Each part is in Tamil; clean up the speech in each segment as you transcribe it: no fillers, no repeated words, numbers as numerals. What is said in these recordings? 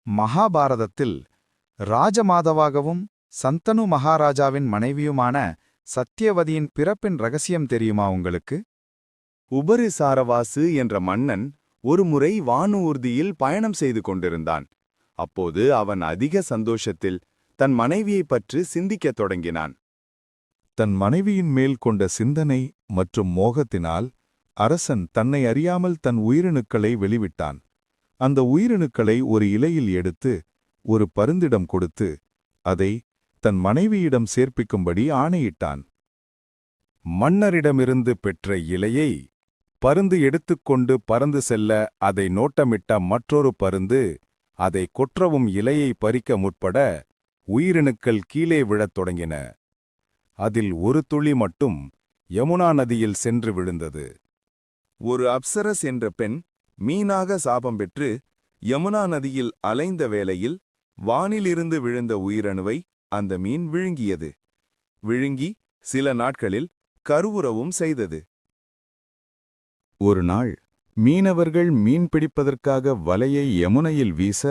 மகாபாரதத்தில் ராஜமாதவாகவும் சந்தனு மகாராஜாவின் மனைவியுமான சத்யவதியின் பிறப்பின் ரகசியம் தெரியுமா உங்களுக்கு? உபரிசாரவாசு என்ற மன்னன் ஒருமுறை வானூர்தியில் பயணம் செய்து கொண்டிருந்தான். அப்போது அவன் அதிக சந்தோஷத்தில் தன் மனைவியைப் பற்றி சிந்திக்கத் தொடங்கினான். தன் மனைவியின் மேல் கொண்ட சிந்தனை மற்றும் மோகத்தினால் அரசன் தன்னை அறியாமல் தன் உயிரணுக்களை வெளிவிட்டான். அந்த உயிரணுக்களை ஒரு இலையில் எடுத்து ஒரு பருந்திடம் கொடுத்து அதை தன் மனைவியிடம் சேர்ப்பிக்கும்படி ஆணையிட்டான். மன்னரிடமிருந்து பெற்ற இலையை பருந்து எடுத்துக்கொண்டு பறந்து செல்ல அதை நோட்டமிட்ட மற்றொரு பருந்து அதை கொற்றவும் இலையை பறிக்க முற்பட உயிரணுக்கள் கீழே விழத் தொடங்கின. அதில் ஒரு துளி மட்டும் யமுனா நதியில் சென்று விழுந்தது. ஒரு அப்சரஸ் என்ற பெண் மீனாக சாபம் பெற்று யமுனா நதியில் அலைந்த வேளையில் வானிலிருந்து விழுந்த உயிரணுவை அந்த மீன் விழுங்கியது. விழுங்கி சில நாட்களில் கருவுறவும் செய்தது. ஒரு நாள் மீனவர்கள் மீன் பிடிப்பதற்காக வலையை யமுனையில் வீச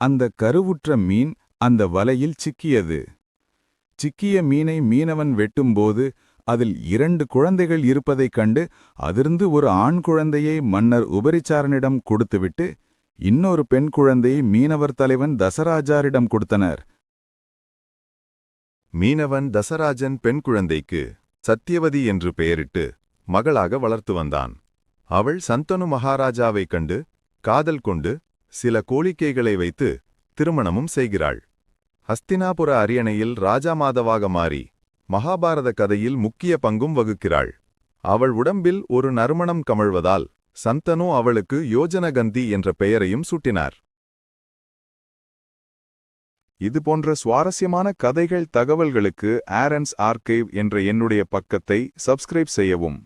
அந்த கருவுற்ற மீன் அந்த வலையில் சிக்கியது. சிக்கிய மீனை மீனவன் வெட்டும்போது அதில் 2 குழந்தைகள் இருப்பதைக் கண்டு அதிர்ந்து ஒரு ஆண் குழந்தையை மன்னர் உபரிச்சாரனிடம் கொடுத்துவிட்டு இன்னொரு பெண் குழந்தையை மீனவர் தலைவன் தசராஜாரிடம் கொடுத்தனர். மீனவன் தசராஜன் பெண் குழந்தைக்கு சத்யவதி என்று பெயரிட்டு மகளாக வளர்த்து வந்தான். அவள் சந்தனு மகாராஜாவைக் கண்டு காதல் கொண்டு சில கோரிக்கைகளை வைத்து திருமணமும் செய்கிறாள். ஹஸ்தினாபுர அரியணையில் ராஜாமாதவாக மாறி மகாபாரத கதையில் முக்கிய பங்கும் வகுக்கிறாள். அவள் உடம்பில் ஒரு நறுமணம் கமழ்வதால் சந்தனு அவளுக்கு யோஜனகந்தி என்ற பெயரையும் சூட்டினார். இதுபோன்ற சுவாரஸ்யமான கதைகள் தகவல்களுக்கு ஆரன்ஸ் ஆர்கைவ் என்ற என்னுடைய பக்கத்தை சப்ஸ்கிரைப் செய்யவும்.